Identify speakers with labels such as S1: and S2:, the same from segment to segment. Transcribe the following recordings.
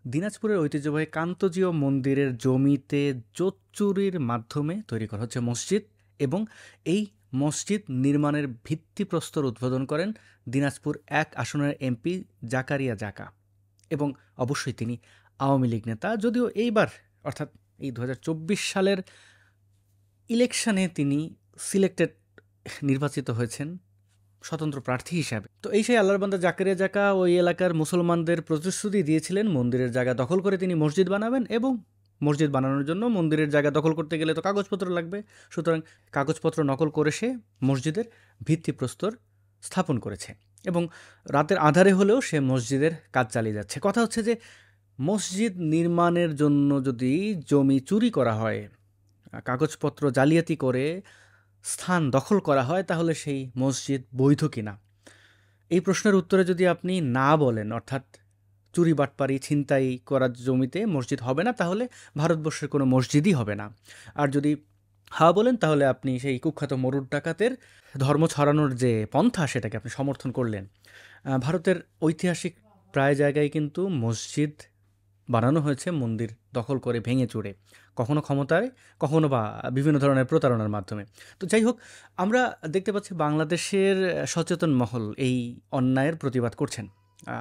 S1: দিনাজপুরের ঐতিহ্যবাহী কান্তজিও মন্দিরের জমিতে জোত চুরির মাধ্যমে তৈরি করা হচ্ছে মসজিদ এবং এই মসজিদ নির্মাণের ভিত্তিপ্রস্তর উদ্বোধন করেন দিনাজপুর ১ আসনের এমপি জাকারিয়া জাকা এবং অবশ্যই তিনি আওয়ামী লীগ নেতা। যদিও এইবার অর্থাৎ এই ২০২৪ সালের ইলেকশনে তিনি সিলেক্টেড নির্বাচিত হয়েছেন স্বতন্ত্র প্রার্থী হিসাবে। তো এই সেই আল্লাহর বান্দা জাকারিয়া জাকা ওই এলাকার মুসলমানদের প্রতিশ্রুতি দিয়েছিলেন মন্দিরের জায়গা দখল করে তিনি মসজিদ বানাবেন এবং মসজিদ বানানোর জন্য মন্দিরের জায়গা দখল করতে গেলে তো কাগজপত্র লাগবে। সুতরাং কাগজপত্র নকল করে সে মসজিদের ভিত্তিপ্রস্তর স্থাপন করেছে এবং রাতের আঁধারে হলেও সে মসজিদের কাজ চালিয়ে যাচ্ছে। কথা হচ্ছে যে মসজিদ নির্মাণের জন্য যদি জমি চুরি করা হয়, কাগজপত্র জালিয়াতি করে স্থান দখল করা হয়, তাহলে সেই মসজিদ বৈধ কিনা এই প্রশ্নের উত্তরে যদি আপনি না বলেন, অর্থাৎ চুরি বাটপারি ছিনতাই করার জমিতে মসজিদ হবে না, তাহলে ভারতবর্ষের কোনো মসজিদই হবে না। আর যদি হা বলেন, তাহলে আপনি সেই কুখ্যাত মরুর ডাকাতের ধর্ম ছড়ানোর যে পন্থা সেটাকে আপনি সমর্থন করলেন। ভারতের ঐতিহাসিক প্রায় জায়গায় কিন্তু মসজিদ বানানো হয়েছে মন্দির দখল করে ভেঙে চুরে, কখনো ক্ষমতায়, কখনো বা বিভিন্ন ধরনের প্রতারণার মাধ্যমে। তো যাই হোক, আমরা দেখতে পাচ্ছি বাংলাদেশের সচেতন মহল এই অন্যায়ের প্রতিবাদ করছেন।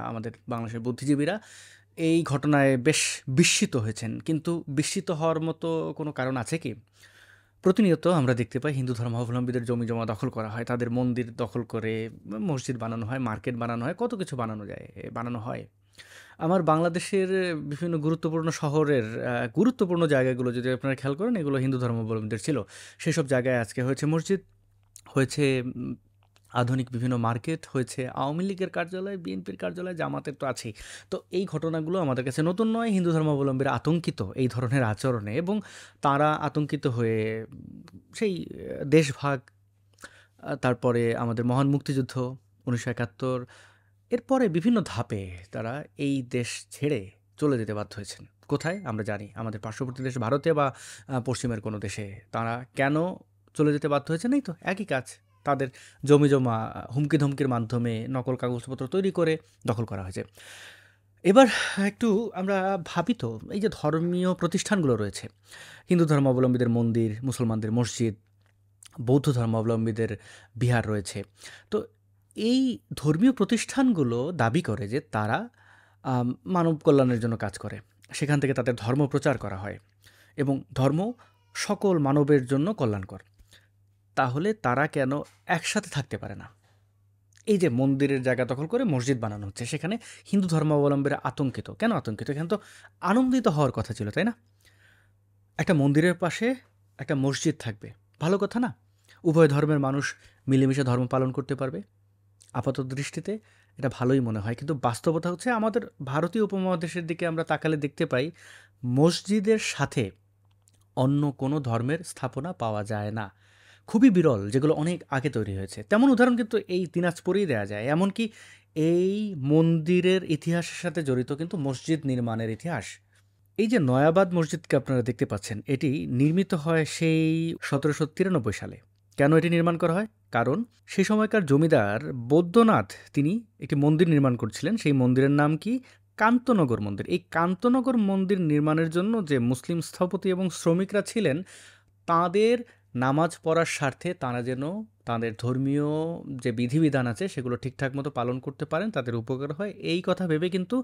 S1: আমাদের বাংলাদেশের বুদ্ধিজীবীরা এই ঘটনায় বেশ বিস্মিত হয়েছেন, কিন্তু বিস্মিত হওয়ার মতো কোনো কারণ আছে কি? প্রতিনিয়ত আমরা দেখতে পাই হিন্দু ধর্মাবলম্বীদের জমি জমা দখল করা হয়, তাদের মন্দির দখল করে মসজিদ বানানো হয়, মার্কেট বানানো হয়, কত কিছু বানানো হয়। আমার বাংলাদেশের বিভিন্ন গুরুত্বপূর্ণ শহরের গুরুত্বপূর্ণ জায়গাগুলো যদি আপনারা খেয়াল করেন, এগুলো হিন্দু ধর্মাবলম্বীদের ছিল। সেসব জায়গায় আজকে হয়েছে মসজিদ, হয়েছে আধুনিক বিভিন্ন মার্কেট, হয়েছে আওয়ামী লীগের কার্যালয়, বিএনপির কার্যালয়, জামাতের তো আছেই। তো এই ঘটনাগুলো আমাদের কাছে নতুন নয়। হিন্দু ধর্মাবলম্বীরা আতঙ্কিত এই ধরনের আচরণে এবং তারা আতঙ্কিত হয়ে সেই দেশভাগ, তারপরে আমাদের মহান মুক্তিযুদ্ধ ১৯৭১, এরপরে বিভিন্ন ধাপে তারা এই দেশ ছেড়ে চলে যেতে বাধ্য হয়েছেন। কোথায়? আমরা জানি, আমাদের পার্শ্ববর্তী দেশ ভারতে বা পশ্চিমের কোনো দেশে। তারা কেন চলে যেতে বাধ্য হয়েছেন? এই তো একই কাজ। তাদের জমিজমা হুমকি-ধমকির মাধ্যমে নকল কাগজপত্র তৈরি করে দখল করা হয়েছে। এবার একটু আমরা ভাবি তো, এই যে ধর্মীয় প্রতিষ্ঠানগুলো রয়েছে, হিন্দু ধর্মাবলম্বীদের মন্দির, মুসলমানদের মসজিদ, বৌদ্ধ ধর্মাবলম্বীদের বিহার রয়েছে। তো এই ধর্মীয় প্রতিষ্ঠানগুলো দাবি করে যে তারা মানব কল্যাণের জন্য কাজ করে। সেখান থেকে তাদের ধর্ম প্রচার করা হয় এবং ধর্ম সকল মানবের জন্য কল্যাণকর। তাহলে তারা কেন একসাথে থাকতে পারে না? এই যে মন্দিরের জায়গা দখল করে মসজিদ বানানো হচ্ছে, সেখানে হিন্দু ধর্মাবলম্বীরা আতঙ্কিত। কেন আতঙ্কিত? এখানে তো আনন্দিত হওয়ার কথা ছিল, তাই না? একটা মন্দিরের পাশে একটা মসজিদ থাকবে, ভালো কথা না? উভয় ধর্মের মানুষ মিলেমিশে ধর্ম পালন করতে পারবে। আপাত দৃষ্টিতে এটা ভালোই মনে হয়, কিন্তু বাস্তবতা হচ্ছে আমাদের ভারতীয় উপমহাদেশের দিকে আমরা তাকালে দেখতে পাই মসজিদের সাথে অন্য কোনো ধর্মের স্থাপনা পাওয়া যায় না। খুবই বিরল, যেগুলো অনেক আগে তৈরি হয়েছে। তেমন উদাহরণ কিন্তু এই দিনাজপুরেই দেওয়া যায়। এমনকি এই মন্দিরের ইতিহাসের সাথে জড়িত কিন্তু মসজিদ নির্মাণের ইতিহাস। এই যে নয়াবাদ মসজিদকে আপনারা দেখতে পাচ্ছেন, এটি নির্মিত হয় সেই ১৭৯৩ সালে। কেন এটি নির্মাণ করা হয়? কারণ সেই সময়কার জমিদার বৈদ্যনাথ তিনি একটি মন্দির নির্মাণ করছিলেন। সেই মন্দিরের নাম কি? কান্তনগর মন্দির। এই কান্তনগর মন্দির নির্মাণের জন্য যে মুসলিম স্থপতি এবং শ্রমিকরা ছিলেন, তাঁদের নামাজ পড়ার স্বার্থে তাঁরা যেন তাঁদের ধর্মীয় যে বিধিবিধান আছে সেগুলো ঠিকঠাক মতো পালন করতে পারেন, তাদের উপকার হয়, এই কথা ভেবে কিন্তু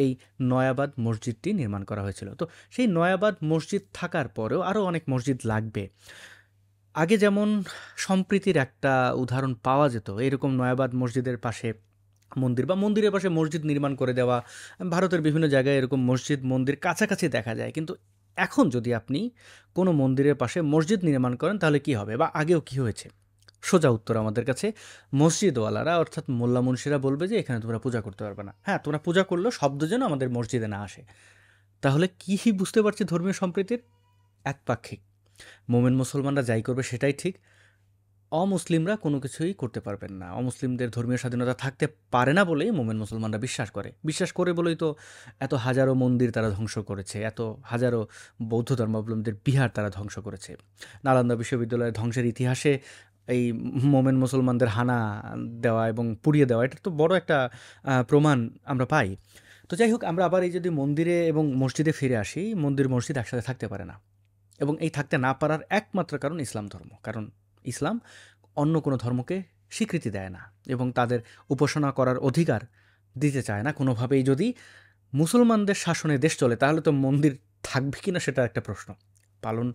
S1: এই নয়াবাদ মসজিদটি নির্মাণ করা হয়েছিল। তো সেই নয়াবাদ মসজিদ থাকার পরেও আরও অনেক মসজিদ লাগবে। আগে যেমন সম্প্রীতির একটা উদাহরণ পাওয়া যেত, এরকম নয়াবাদ মসজিদের পাশে মন্দির বা মন্দিরের পাশে মসজিদ নির্মাণ করে দেওয়া। ভারতের বিভিন্ন জায়গায় এরকম মসজিদ মন্দির কাছাকাছি দেখা যায়। কিন্তু এখন যদি আপনি কোনো মন্দিরের পাশে মসজিদ নির্মাণ করেন, তাহলে কি হবে বা আগেও কি হয়েছে? সোজা উত্তর আমাদের কাছে, মসজিদওয়ালারা অর্থাৎ মোল্লা মুন্সিরা বলবে যে এখানে তোমরা পূজা করতে পারবে না। হ্যাঁ, তোমরা পূজা করলেও শব্দ যেন আমাদের মসজিদে না আসে। তাহলে কি বুঝতে পারছি ধর্মীয় সম্প্রীতির একপাক্ষিক। মোমেন মুসলমানরা যাই করবে সেটাই ঠিক, অমুসলিমরা কোনো কিছুই করতে পারবেন না। অমুসলিমদের ধর্মীয় স্বাধীনতা থাকতে পারে না বলেই মোমেন মুসলমানরা বিশ্বাস করে বলেই তো এত হাজারো মন্দির তারা ধ্বংস করেছে, এত হাজারো বৌদ্ধ ধর্মাবলম্বীদের বিহার তারা ধ্বংস করেছে। নালন্দা বিশ্ববিদ্যালয়ের ধ্বংসের ইতিহাসে এই মোমেন মুসলমানদের হানা দেওয়া এবং পুড়িয়ে দেওয়া, এটা তো বড় একটা প্রমাণ আমরা পাই। তো যাই হোক, আমরা আবার এই যদি মন্দিরে এবং মসজিদে ফিরে আসি, মন্দির মসজিদ একসাথে থাকতে পারে না, এবং এই থাকতে না পারার একমাত্র কারণ ইসলাম ধর্ম। কারণ ইসলাম অন্য কোনো ধর্মকে স্বীকৃতি দেয় না এবং তাদের উপাসনা করার অধিকার দিতে চায় না কোনোভাবেই। যদি মুসলমানদের শাসনে দেশ চলে তাহলে তো মন্দির থাকবে কি না সেটা একটা প্রশ্ন। পালন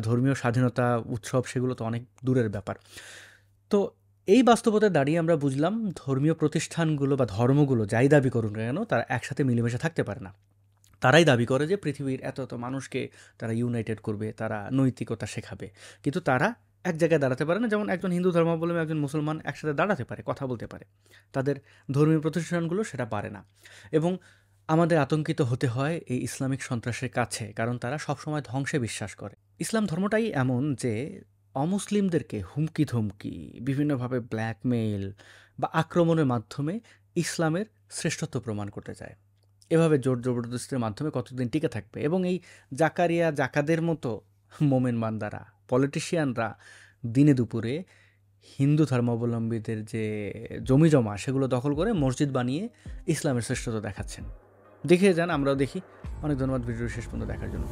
S1: ধর্মীয় স্বাধীনতা, উৎসব, সেগুলো তো অনেক দূরের ব্যাপার। তো এই বাস্তবতায় দাঁড়িয়ে আমরা বুঝলাম ধর্মীয় প্রতিষ্ঠানগুলো বা ধর্মগুলো যাই দাবি করুন না কেন, তারা একসাথে মিলেমিশে থাকতে পারে না। তারাই দাবি করে যে পৃথিবীর এত এত মানুষকে তারা ইউনাইটেড করবে, তারা নৈতিকতা শেখাবে, কিন্তু তারা এক জায়গায় দাঁড়াতে পারে না। যেমন একজন হিন্দু ধর্মাবলম্বী একজন মুসলমান একসাথে দাঁড়াতে পারে, কথা বলতে পারে, তাদের ধর্মীয় প্রতিষ্ঠানগুলো সেটা পারে না। এবং আমাদের আতঙ্কিত হতে হয় এই ইসলামিক সন্ত্রাসের কাছে, কারণ তারা সবসময় ধ্বংসে বিশ্বাস করে। ইসলাম ধর্মটাই এমন যে অমুসলিমদেরকে হুমকি ধমকি, বিভিন্নভাবে ব্ল্যাকমেইল বা আক্রমণের মাধ্যমে ইসলামের শ্রেষ্ঠত্ব প্রমাণ করতে চায়। এভাবে জোর জবরদস্তির মাধ্যমে কতদিন টিকে থাকবে? এবং এই জাকারিয়া জাকাদের মতো মোমেন বান্দারা, পলিটিশিয়ানরা দিনে দুপুরে হিন্দু ধর্মাবলম্বীদের যে জমি জমা সেগুলো দখল করে মসজিদ বানিয়ে ইসলামের শ্রেষ্ঠত্ব দেখাচ্ছেন। দেখে যান, আমরাও দেখি। অনেক ধন্যবাদ ভিডিও শেষ পর্যন্ত দেখার জন্য।